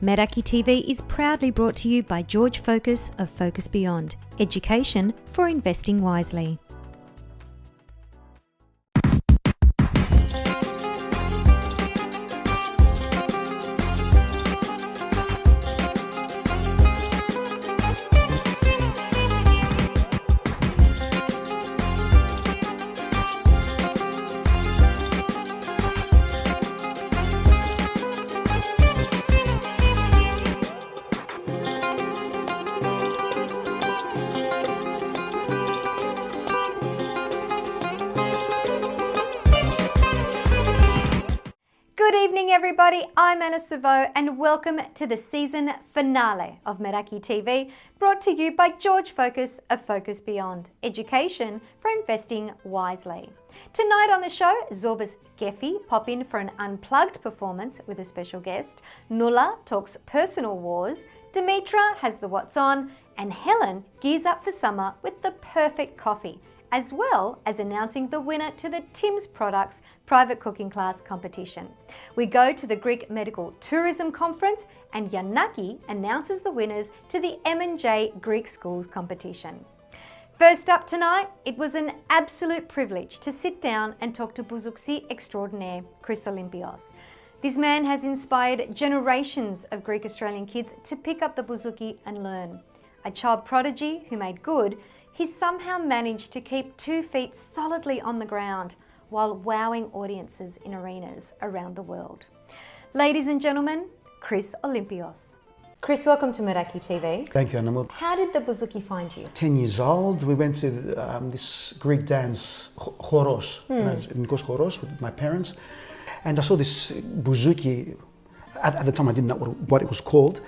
Meraki TV is proudly brought to you by George Fokas of Focus Beyond, education for investing wisely. Good evening, everybody. I'm Anna Savo, and welcome to the season finale of Meraki TV, brought to you by George Fokas of Focus Beyond, education for investing wisely. Tonight on the show, Zorbas Kefi pop in for an unplugged performance with a special guest. Noula talks personal wars. Demitra has the what's on, and Helen gears up for summer with the perfect coffee, as well as announcing the winner to the T.I.M Products private cooking class competition. We go to the Greek Medical Tourism Conference, and Yanaki announces the winners to the M&J Greek Schools competition. First up tonight, it was an absolute privilege to sit down and talk to Bouzouksi extraordinaire, Chris Olympios. This man has inspired generations of Greek Australian kids to pick up the bouzouki and learn. A child prodigy who made good, he's somehow managed to keep 2 feet solidly on the ground while wowing audiences in arenas around the world. Ladies and gentlemen, Chris Olympios. Chris, welcome to Meraki TV. Thank you, Anna. How did the bouzouki find you? 10 years old, we went to this Greek dance, choros, choros with my parents, and I saw this bouzouki. At the time I didn't know what it was called.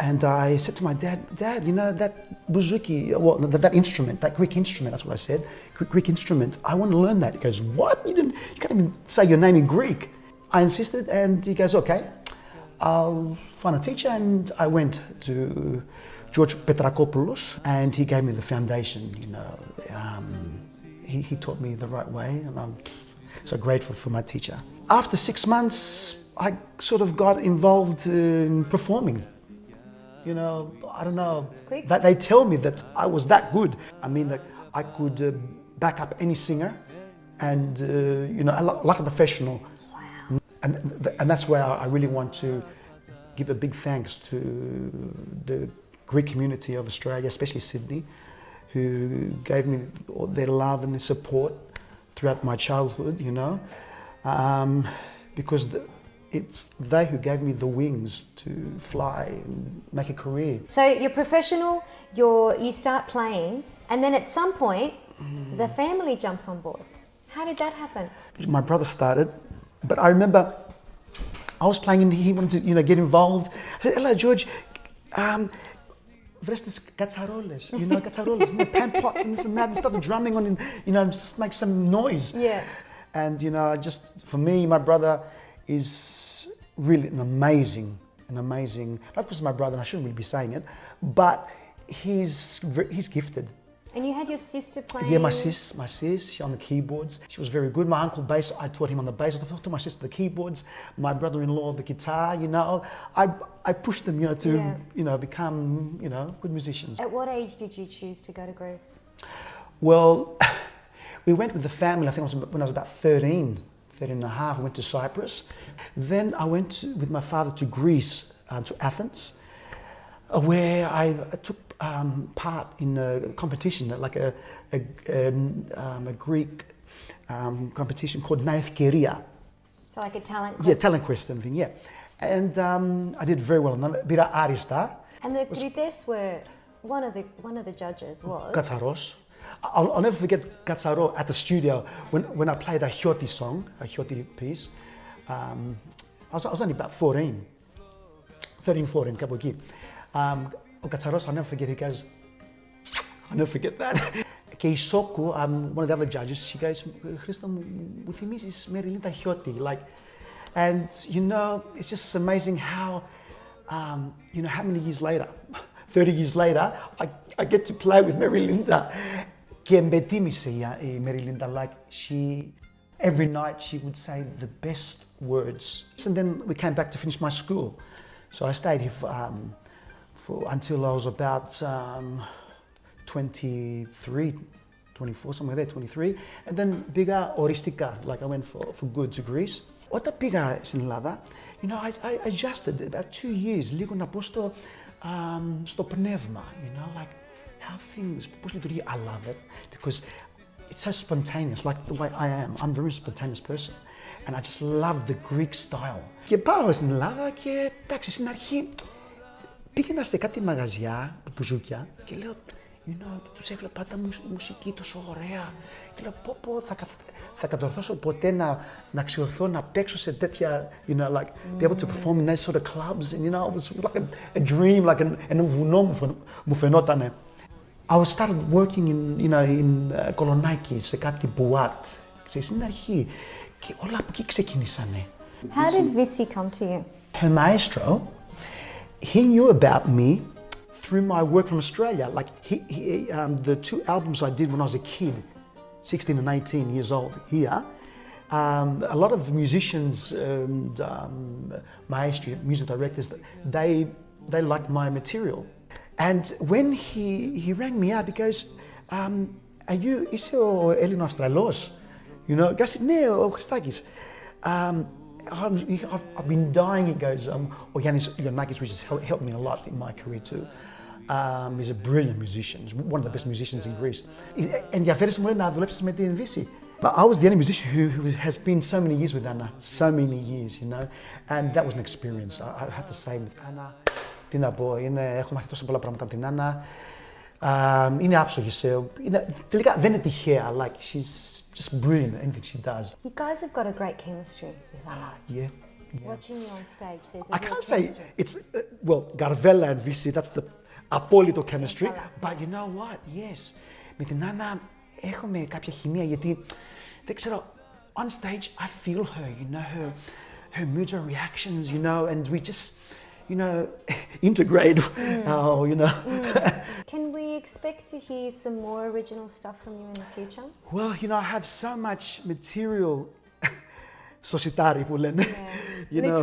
And I said to my Dad, you know, that bouzouki, well, that instrument, that Greek instrument, that's what I said, Greek instrument, I want to learn that. He goes, what? You can't even say your name in Greek. I insisted, and he goes, okay, I'll find a teacher. And I went to George Petrakopulos, and he gave me the foundation, you know. He taught me the right way, and I'm so grateful for my teacher. After 6 months, I sort of got involved in performing. You know, I don't know, that they tell me that I was that good. I mean, that I could back up any singer and, you know, like a professional. Wow. And that's where I really want to give a big thanks to the Greek community of Australia, especially Sydney, who gave me their love and their support throughout my childhood, you know, because it's they who gave me the wings to fly and make a career. So you're professional, you start playing, and then at some point, the family jumps on board. How did that happen? My brother started, but I remember I was playing and he wanted to, you know, get involved. I said, hello, George, vrestes katsaroles, you know, katsaroles, pan pots and this and that, and started drumming on, you know, just make some noise. Yeah. And, you know, for me, my brother is really an amazing, not because my brother, and I shouldn't really be saying it, but he's gifted. And you had your sister playing? Yeah, my sis, she on the keyboards. She was very good. My uncle bass, I taught him on the bass. I taught my sister the keyboards. My brother-in-law the guitar. You know, I pushed them, you know, to you know, become, you know, good musicians. At what age did you choose to go to Greece? Well, we went with the family. I think it was when I was about 13 and a half. I went to Cyprus. Then I went with my father to Greece, to Athens, where I took part in a competition, like a Greek competition called Naefkeria. So like a talent quest? Yeah, talent quest and thing, yeah. And I did very well. Bira Arista. And the Grites were, one of the judges was? Katsaros. I'll never forget Katsaro at the studio when I played a Hyoti song, a Hyoti piece. I was only about 13, 14, κάπου εκεί. Ο Κατσαρός, I'll never forget, he goes, I'll never forget that. Και η Σόκου, one of the other judges, she goes, Χρήστο μου θυμίζεις Μεριλίντα Χιώτη, like, and you know, it's just amazing how, you know, how many years later, 30 years later, I get to play with Merilinda. Και με τίμησε η Merilinda, like every night she would say the best words. And then we came back to finish my school. So I stayed here until I was about 23, 24, somewhere there, 23. And then πήγα οριστικά, like I went for good to Greece. Όταν πήγα στην Ελλάδα, you know, I adjusted about 2 years, λίγο να πω στο πνεύμα, you know, like how things, πώς λειτουργεί, I love it, because it's so spontaneous, like the way I am. I'm a very spontaneous person. And I just love the Greek style. Και πάω στην Ελλάδα και εντάξει, στην αρχή πήγαινα σε κάτι μαγαζιά, μπουζούκια και λέω, you know, τους έβλεπα τα μουσική τόσο ωραία και λέω πω θα κατορθώσω ποτέ να αξιωθώ να παίξω σε τέτοια, you know, like be able to perform in those sort of clubs, and you know, it was like a dream, like ένα βουνό μου φαινότανε. I started working in Kolonaki, σε κάτι μπουάτ, ξέρεις, στην αρχή και όλα από εκεί ξεκίνησανε. How did Visi come to you? Her maestro, he knew about me through my work from Australia. Like the 2 albums I did when I was a kid, 16 and 18 years old here, a lot of musicians and maestri, music directors, they liked my material. And when he rang me up, he goes, είσαι ο Έλληνο Αυστραλός? You know, I said, ναι, ο Χριστάκης. I've been dying, he goes, ο Γιάννης Ioannakis, which has helped me a lot in my career too. He's a brilliant musician, he's one of the best musicians in Greece. Ενδιαφέρεσαι μου να δουλέψεις με την Visi. But I was the only musician who has been so many years with Anna, so many years, you know, and that was an experience, I have to say, with Anna. Τι να πω, έχω μάθει τόσο πολλά πράγματα από την Άννα. Είναι άψογη, τελικά δεν είναι τυχαία, like she's just brilliant at anything she does. You guys have got a great chemistry with Anna. Yeah. Watching you on stage, there's a I real can't chemistry. say it's, well, Garvella and Visi, that's the απόλυτο chemistry, but you know what, yes. Με την Άννα έχουμε κάποια χημεία, γιατί δεν ξέρω, on stage I feel her, you know, her moods, her reactions, you know, and we just, you know, integrate, you know. Can we expect to hear some more original stuff from you in the future? Well, you know, I have so much material, sositari που λένε, you know,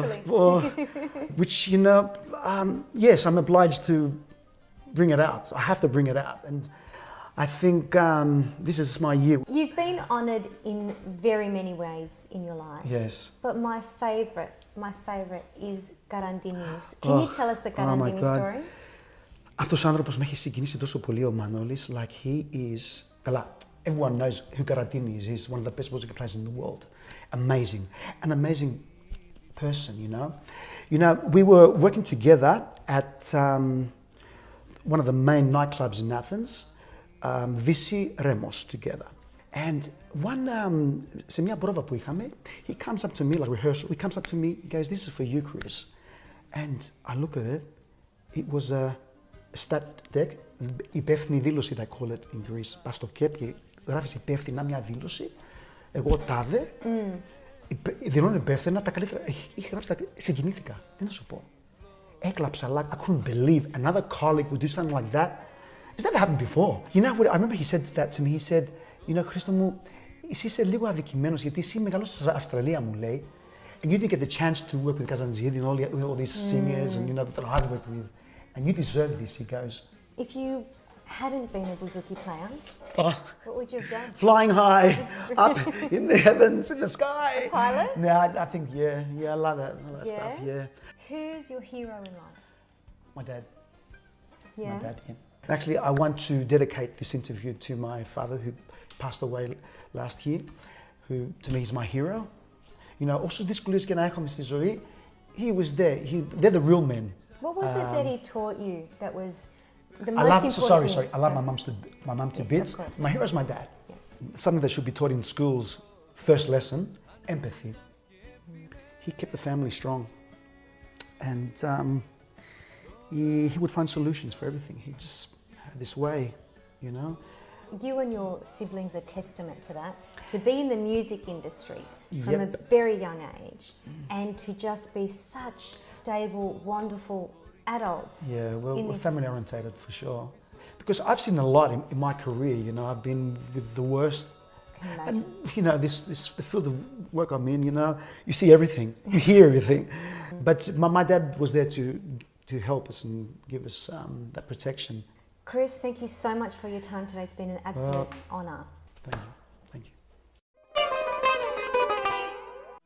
which, you know, yes, I'm obliged to bring it out. I have to bring it out, and I think this is my year. You've been honoured in very many ways in your life. Yes. But my favourite is Karantinis. Can you tell us the Karantini story? Αυτός ο άνθρωπος με έχει συγκινήσει τόσο πολύ, ο Μανώλης, like he is, καλά, everyone knows who Karantini is. He's one of the best music players in the world. Amazing, an amazing person, you know. You know, we were working together at one of the main nightclubs in Athens, Visi Remos, together. And one, σε μια πρόβα που είχαμε, he comes up to me, like rehearsal, he comes up to me, he goes, this is for you, Chris. And I look at it, it was a stat deck, υπεύθυνη δήλωση, they call it in Greece. Πας στο ΚΕΠ και γράφεις υπεύθυνα μια δήλωση, εγώ τάδε, δηλώνω υπεύθυνα, τα καλύτερα, είχε γράψει, συγκινήθηκα, τι να σου πω. Έκλαψα, like, I couldn't believe another colleague would do something like that. It's never happened before. You know, I remember he said that to me, he said, you know, Christo μου, εσύ είσαι λίγο αδικημένος, γιατί εσύ μεγαλώσες στην Αυστραλία, μου λέει, and you didn't get the chance to work with Kazantzidis and all these singers and, you know, that I've worked with, and you deserve this, he goes. If you hadn't been a bouzouki player, what would you have done? Flying high, up in the heavens, in the sky. Pilot? No, I think, yeah, I love that stuff, yeah. Who's your hero in life? My dad. Yeah. My dad, yeah. Actually, I want to dedicate this interview to my father who passed away last year, who to me is my hero. You know, όσο δυσκολίες και να έχουμε στη ζωή, he was there. They're the real men. What was it that he taught you that was the most important thing? I love my mum to bits. My hero is my dad. Yeah. Something that should be taught in schools. First lesson, empathy. He kept the family strong, and he would find solutions for everything. He just had this way, you know. You and your siblings are testament to that. To be in the music industry from a very young age and to just be such stable, wonderful adults. Yeah, well, we're family orientated for sure. Because I've seen a lot in my career, you know, I've been with the worst And the field of work I'm in, you see everything, you hear everything. But my dad was there to help us and give us that protection. Chris, thank you so much for your time today. It's been an absolute honour. Thank you. Thank you.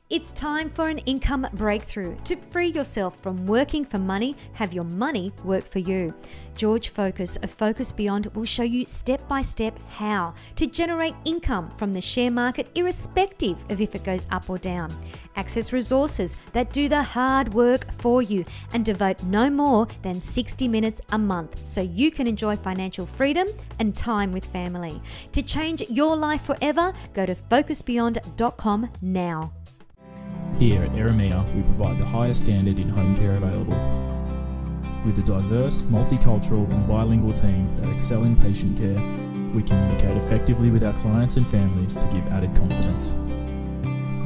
It's time for an income breakthrough. To free yourself from working for money, have your money work for you. George Fokas of Focus Beyond will show you step by step how to generate income from the share market irrespective of if it goes up or down. Access resources that do the hard work for you and devote no more than 60 minutes a month so you can enjoy financial freedom and time with family. To change your life forever, go to focusbeyond.com now. Here at Erimea, we provide the highest standard in home care available. With a diverse, multicultural and bilingual team that excel in patient care, we communicate effectively with our clients and families to give added confidence.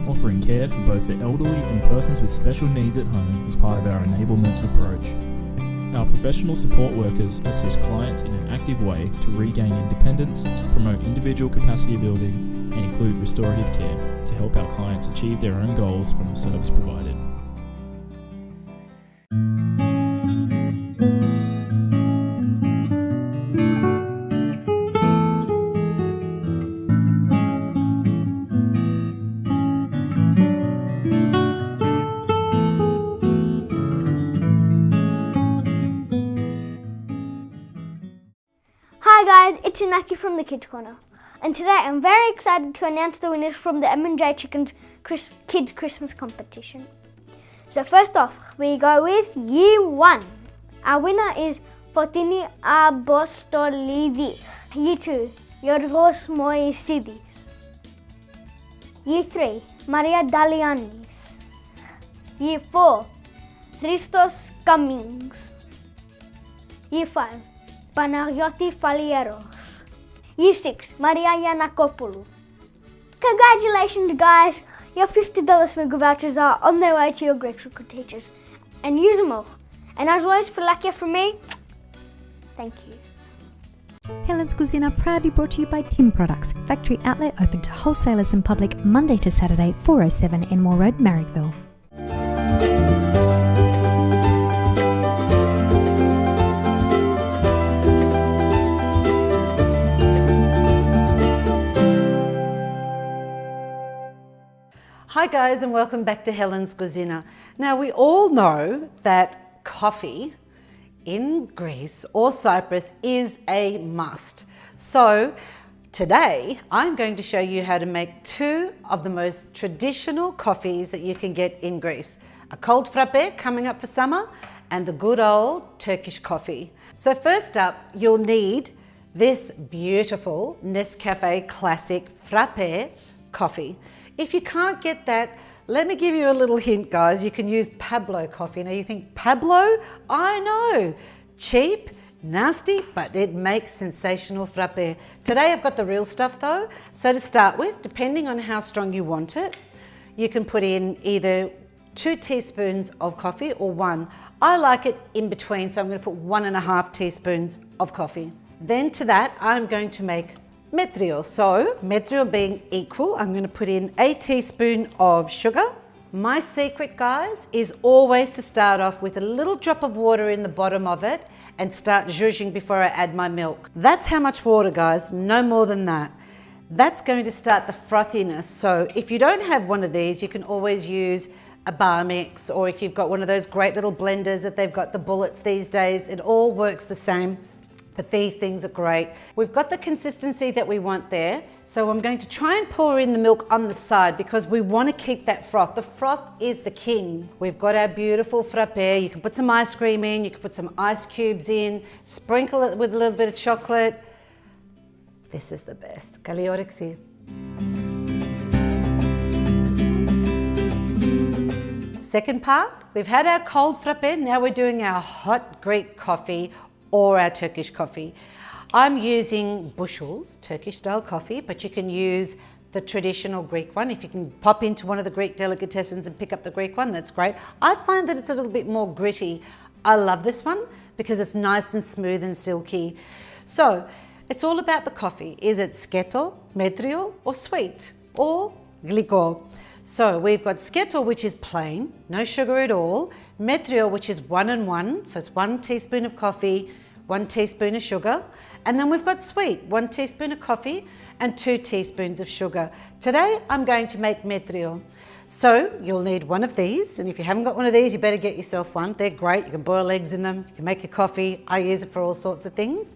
Offering care for both the elderly and persons with special needs at home is part of our enablement approach. Our professional support workers assist clients in an active way to regain independence, promote individual capacity building, and include restorative care to help our clients achieve their own goals from the service provided. Hi guys, it's Meraki from the Kids Corner. And today I'm very excited to announce the winners from the M&J Chicken's Kids Christmas competition. So first off, we go with Year 1. Our winner is Fotini Apostolidis. Year 2, Yorgos Moisidis. Year 3, Maria Dalianis. Year 4, Christos Cummings. Year 5, Panagiotis Falieros. Year 6, Maria Yanakopoulou. Congratulations guys! Your $50 Smiggle vouchers are on their way to your Greek school teachers. And use them all. And as always, for Lakia from me, thank you. Helen's Cuisine proudly brought to you by T.I.M Products, factory outlet open to wholesalers and public Monday to Saturday, 407 Enmore Road, Marrickville. Hi guys, and welcome back to Helen's Cuisine. Now we all know that coffee in Greece or Cyprus is a must. So today I'm going to show you how to make two of the most traditional coffees that you can get in Greece. A cold frappe coming up for summer and the good old Turkish coffee. So first up, you'll need this beautiful Nescafe Classic Frappe coffee. If you can't get that, let me give you a little hint, guys. You can use Pablo coffee. Now you think, Pablo? I know. Cheap, nasty, but it makes sensational frappe. Today I've got the real stuff though. So to start with, depending on how strong you want it, you can put in either 2 teaspoons of coffee or 1. I like it in between, so I'm going to put 1.5 teaspoons of coffee. Then to that, I'm going to make metrio. So metrio being equal, I'm going to put in a teaspoon of sugar. My secret, guys, is always to start off with a little drop of water in the bottom of it and start zhuzhing before I add my milk. That's how much water, guys, no more than that. That's going to start the frothiness. So if you don't have one of these, you can always use a bar mix, or if you've got one of those great little blenders that they've got the bullets these days, it all works the same. But these things are great. We've got the consistency that we want there. So I'm going to try and pour in the milk on the side because we want to keep that froth. The froth is the king. We've got our beautiful frappe. You can put some ice cream in, you can put some ice cubes in, sprinkle it with a little bit of chocolate. This is the best. Kali όρεξη. Second part, we've had our cold frappe. Now we're doing our hot Greek coffee or our Turkish coffee. I'm using Bushell's Turkish style coffee, but you can use the traditional Greek one. If you can pop into one of the Greek delicatessens and pick up the Greek one, that's great. I find that it's a little bit more gritty. I love this one because it's nice and smooth and silky. So it's all about the coffee. Is it sketo, Demetriou, or sweet, or glycol. So we've got sketo, which is plain, no sugar at all. Demetriou, which is 1 and 1, so it's 1 teaspoon of coffee, 1 teaspoon of sugar. And then we've got sweet, 1 teaspoon of coffee and 2 teaspoons of sugar. Today, I'm going to make Demetriou. So you'll need one of these, and if you haven't got one of these, you better get yourself one. They're great. You can boil eggs in them. You can make your coffee. I use it for all sorts of things.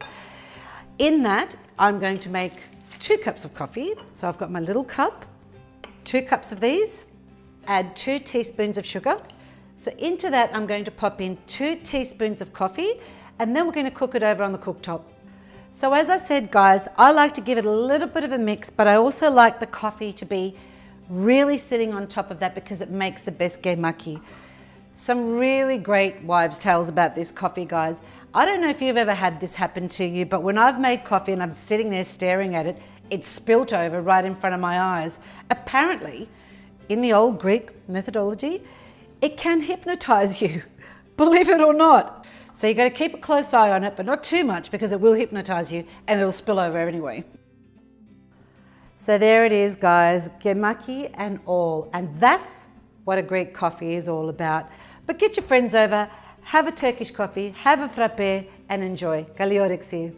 In that, I'm going to make 2 cups of coffee. So I've got my little cup, 2 cups of these, add 2 teaspoons of sugar. So into that, I'm going to pop in 2 teaspoons of coffee, and then we're going to cook it over on the cooktop. So as I said, guys, I like to give it a little bit of a mix, but I also like the coffee to be really sitting on top of that because it makes the best gemaki. Some really great wives' tales about this coffee, guys. I don't know if you've ever had this happen to you, but when I've made coffee and I'm sitting there staring at it, it's spilt over right in front of my eyes. Apparently, in the old Greek methodology, it can hypnotize you, believe it or not. So you got to keep a close eye on it, but not too much because it will hypnotize you and it'll spill over anyway. So there it is, guys, gemaki and all. And that's what a Greek coffee is all about. But get your friends over, have a Turkish coffee, have a frappe and enjoy. Kali όρεξη.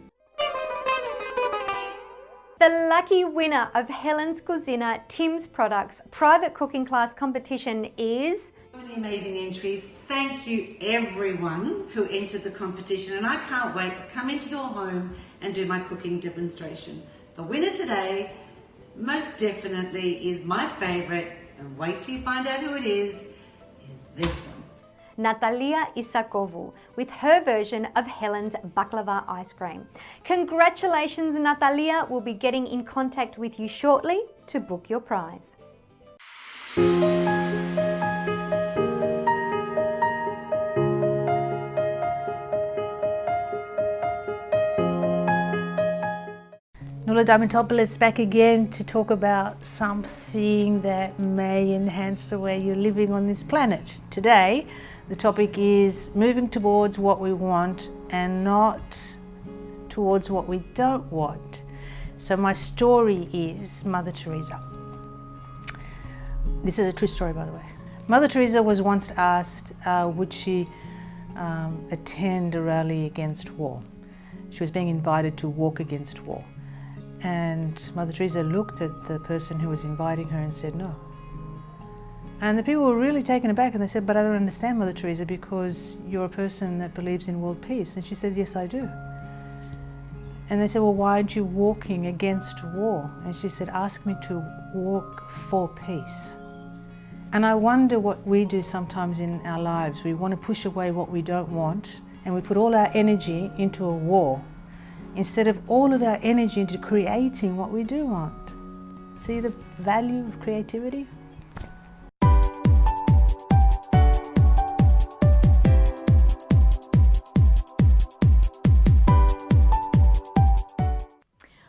The lucky winner of Helen's Cuisina T.I.M Products private cooking class competition is... So many amazing entries. Thank you everyone who entered the competition, and I can't wait to come into your home and do my cooking demonstration. The winner today most definitely is my favorite, and wait till you find out who it is this one. Natalia Isakovu with her version of Helen's baklava ice cream. Congratulations, Natalia. We'll be getting in contact with you shortly to book your prize. Noula Diamantopoulos back again to talk about something that may enhance the way you're living on this planet. Today, the topic is moving towards what we want and not towards what we don't want. So my story is Mother Teresa. This is a true story, by the way. Mother Teresa was once asked, would she attend a rally against war? She was being invited to walk against war. And Mother Teresa looked at the person who was inviting her and said no. And the people were really taken aback and they said, but I don't understand, Mother Teresa, because you're a person that believes in world peace. And she said, yes, I do. And they said, well, why aren't you walking against war? And she said, ask me to walk for peace. And I wonder what we do sometimes in our lives. We want to push away what we don't want and we put all our energy into a war, instead of all of our energy into creating what we do want. See the value of creativity?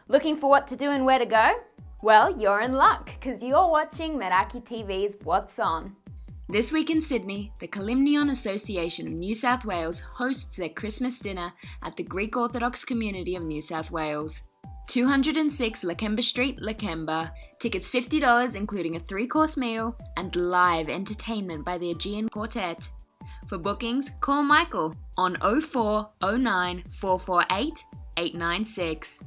Looking for what to do and where to go? Well, you're in luck, because you're watching Meraki TV's What's On. This week in Sydney, the Kalimnion Association of New South Wales hosts their Christmas dinner at the Greek Orthodox community of New South Wales. 206 Lakemba Street, Lakemba. Tickets $50, including a 3-course meal and live entertainment by the Aegean Quartet. For bookings, call Michael on 0409 448 896.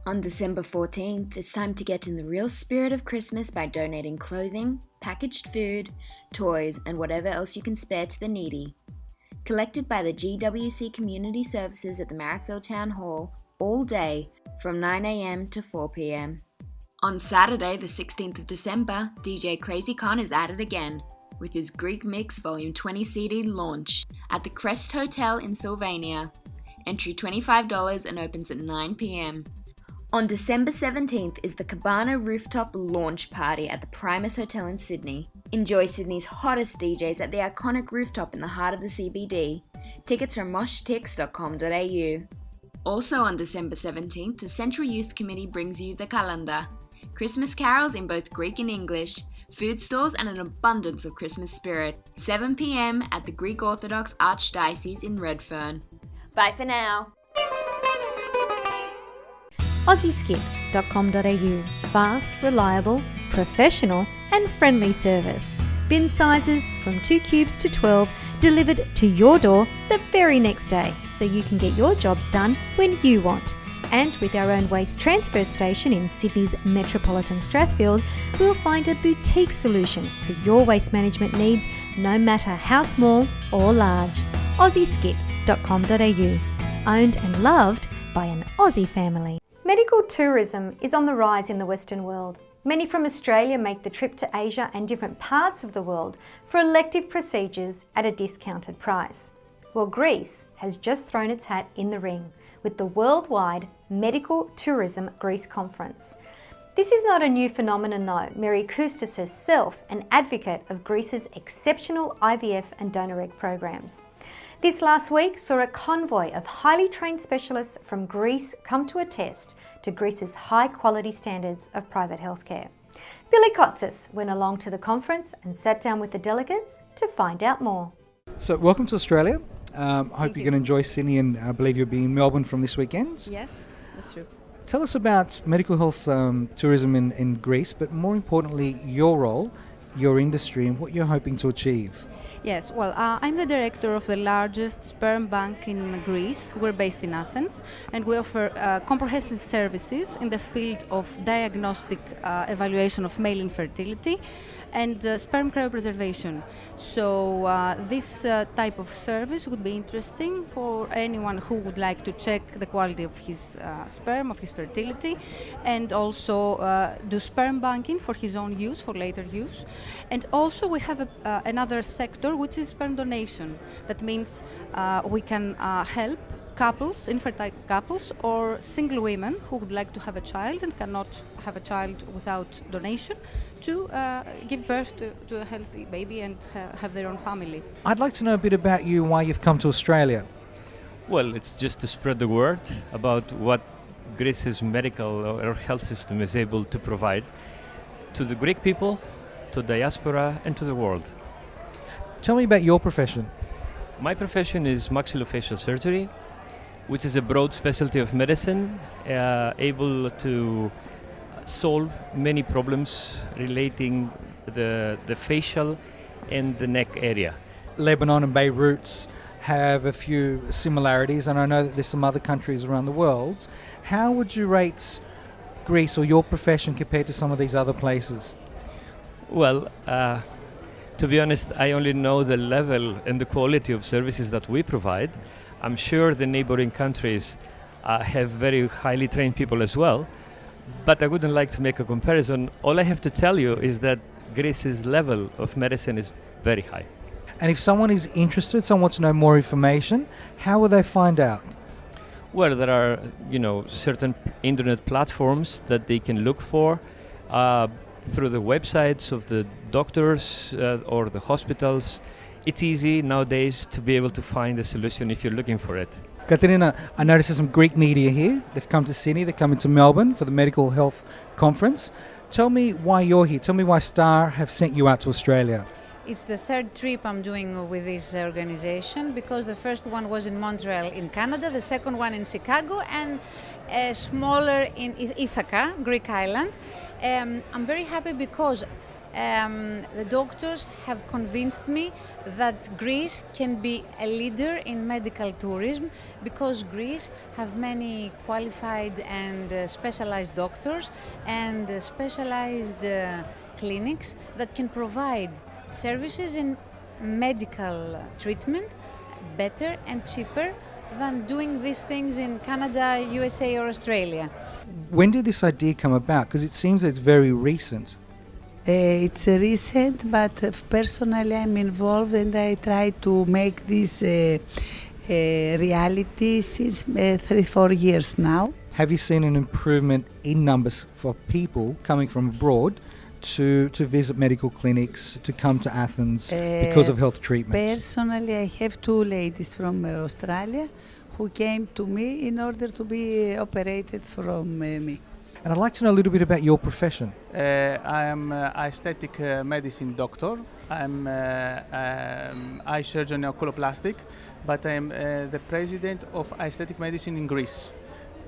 On December 14th, it's time to get in the real spirit of Christmas by donating clothing, packaged food, toys, and whatever else you can spare to the needy. Collected by the GWC Community Services at the Marrickville Town Hall all day from 9 a.m. to 4 p.m. On Saturday, the 16th of December, DJ Crazy Con is at it again with his Greek Mix Volume 20 CD launch at the Crest Hotel in Sylvania. Entry $25 and opens at 9 p.m. On December 17th is the Cabana Rooftop Launch Party at the Primus Hotel in Sydney. Enjoy Sydney's hottest DJs at the iconic rooftop in the heart of the CBD. Tickets from moshtix.com.au. Also on December 17th, the Central Youth Committee brings you the Calendar. Christmas carols in both Greek and English, food stalls and an abundance of Christmas spirit. 7 p.m. at the Greek Orthodox Archdiocese in Redfern. Bye for now. aussieskips.com.au. Fast, reliable, professional and friendly service. Bin sizes from 2 cubes to 12 delivered to your door the very next day, so you can get your jobs done when you want. And with our own waste transfer station in Sydney's metropolitan Strathfield, we'll find a boutique solution for your waste management needs, no matter how small or large. aussieskips.com.au. Owned and loved by an Aussie family. Medical tourism is on the rise in the Western world. Many from Australia make the trip to Asia and different parts of the world for elective procedures at a discounted price. Well, Greece has just thrown its hat in the ring with the worldwide Medical Tourism Greece Conference. This is not a new phenomenon though. Mary Koustas herself, an advocate of Greece's exceptional IVF and donor egg programs. This last week saw a convoy of highly trained specialists from Greece come to attest to Greece's high quality standards of private healthcare. Billy Kotsis went along to the conference and sat down with the delegates to find out more. So welcome to Australia. Hope you're going to enjoy Sydney, and I believe you'll be in Melbourne from this weekend. Yes, that's true. Tell us about medical health tourism in Greece, but more importantly, your role, your industry, and what you're hoping to achieve. Yes, well, I'm the director of the largest sperm bank in Greece. We're based in Athens, and we offer comprehensive services in the field of diagnostic evaluation of male infertility and sperm cryopreservation. So this type of service would be interesting for anyone who would like to check the quality of his sperm, of his fertility, and also do sperm banking for his own use, for later use. And also we have another sector which is sperm donation. That means we can help couples, infertile couples, or single women who would like to have a child and cannot have a child without donation, to give birth to a healthy baby and have their own family. I'd like to know a bit about you, why you've come to Australia. Well, it's just to spread the word about what Greece's medical or health system is able to provide to the Greek people, to diaspora, and to the world. Tell me about your profession. My profession is maxillofacial surgery, which is a broad specialty of medicine, able to solve many problems relating the facial and the neck area. Lebanon and Beirut have a few similarities, and I know that there's some other countries around the world. How would you rate Greece or your profession compared to some of these other places? Well, to be honest, I only know the level and the quality of services that we provide. I'm sure the neighboring countries have very highly trained people as well, but I wouldn't like to make a comparison. All I have to tell you is that Greece's level of medicine is very high. And if someone is interested, someone wants to know more information, how will they find out? Well, there are, certain internet platforms that they can look for through the websites of the doctors or the hospitals. It's easy nowadays to be able to find a solution if you're looking for it. Katerina, I noticed there's some Greek media here. They've come to Sydney, they're coming to Melbourne for the Medical Health Conference. Tell me why you're here. Tell me why Star have sent you out to Australia. It's the third trip I'm doing with this organization, because the first one was in Montreal in Canada, the second one in Chicago, and a smaller in Ithaca, Greek island. I'm very happy because the doctors have convinced me that Greece can be a leader in medical tourism, because Greece have many qualified and specialized doctors and specialized clinics that can provide services in medical treatment better and cheaper than doing these things in Canada, USA or Australia. When did this idea come about? Because it seems it's very recent. It's recent, but personally I'm involved and I try to make this reality since 3-4 years now. Have you seen an improvement in numbers for people coming from abroad to visit medical clinics, to come to Athens because of health treatments? Personally, I have 2 ladies from Australia who came to me in order to be operated from me. And I'd like to know a little bit about your profession. I am an aesthetic medicine doctor. I'm eye surgeon and oculoplastic, but I am the president of aesthetic medicine in Greece.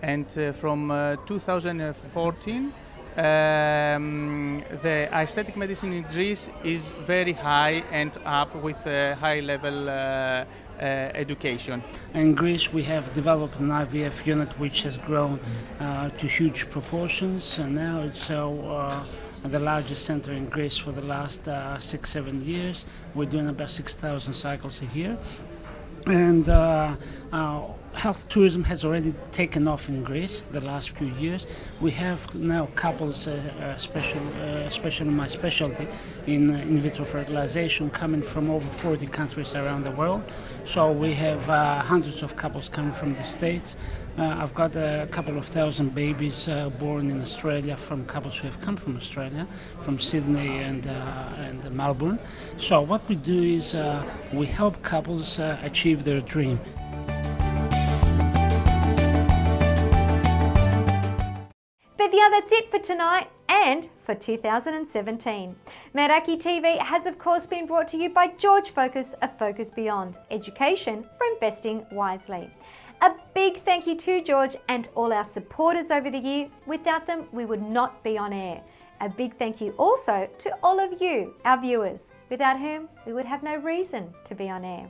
And from 2014, the aesthetic medicine in Greece is very high and up with high level education. In Greece we have developed an IVF unit which has grown to huge proportions, and now it's the largest center in Greece for the last 6-7 years. We're doing about 6,000 cycles a year, and health tourism has already taken off in Greece the last few years. We have now couples, especially my specialty in vitro fertilization, coming from over 40 countries around the world. So we have hundreds of couples coming from the States. I've got a couple of thousand babies born in Australia from couples who have come from Australia, from Sydney and Melbourne. So what we do is we help couples achieve their dream. But yeah, that's it for tonight and for 2017. Meraki TV has of course been brought to you by George Fokas of Focus Beyond, education for investing wisely. A big thank you to George and all our supporters over the year. Without them, we would not be on air. A big thank you also to all of you, our viewers, without whom we would have no reason to be on air.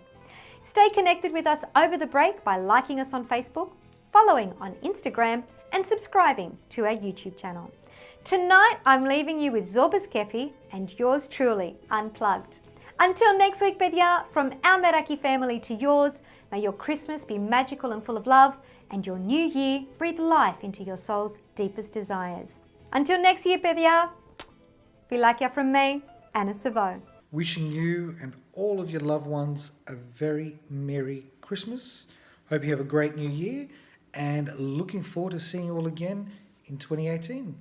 Stay connected with us over the break by liking us on Facebook, following on Instagram, and subscribing to our YouTube channel. Tonight, I'm leaving you with Zorbas Kefi and yours truly, Unplugged. Until next week, Bedya, from our Meraki family to yours, may your Christmas be magical and full of love, and your new year breathe life into your soul's deepest desires. Until next year, Bedya, Filakia from me, Anna Savo. Wishing you and all of your loved ones a very Merry Christmas. Hope you have a great new year, and looking forward to seeing you all again in 2018.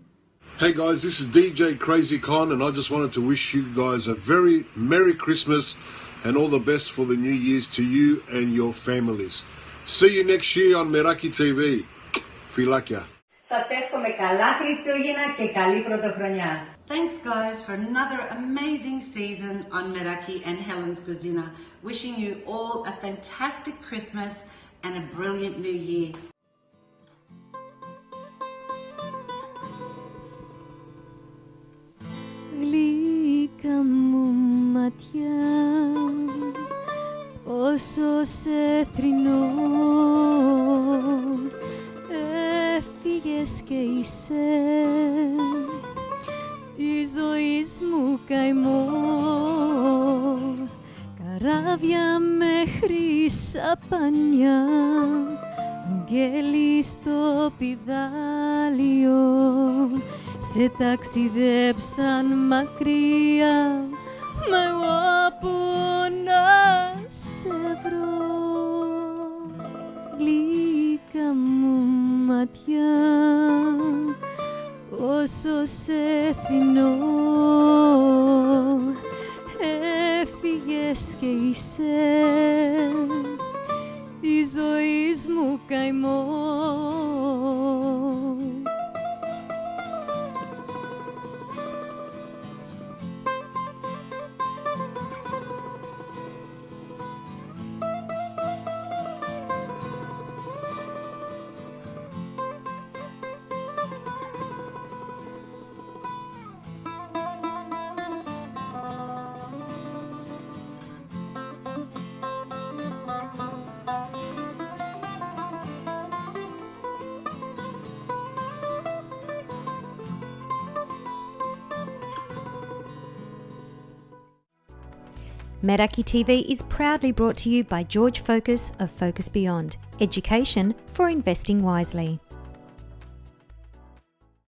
Hey guys, this is DJ Crazy Con, and I just wanted to wish you guys a very Merry Christmas and all the best for the New Year's to you and your families. See you next year on Meraki TV. Filakia. Σας εύχομαι καλά Χριστούγεννα και καλή Πρωτοχρονιά. Thanks guys for another amazing season on Meraki and Helen's Cuisina. Wishing you all a fantastic Christmas and a brilliant New Year. Γλυκά μου ματιά, όσο σε θρηνώ, έφυγες και είσαι τη ζωής μου καημό. Καράβια μέχρι σαπανιά, αγγέλη στο πηδάλιο, σε ταξιδέψαν μακριά, μα εγώ που να σε βρω. Γλυκά μου ματιά, όσο σε θρηνώ, έφυγες και είσαι τη ζωής μου καημό. Meraki TV is proudly brought to you by George Fokas of Focus Beyond, education for investing wisely.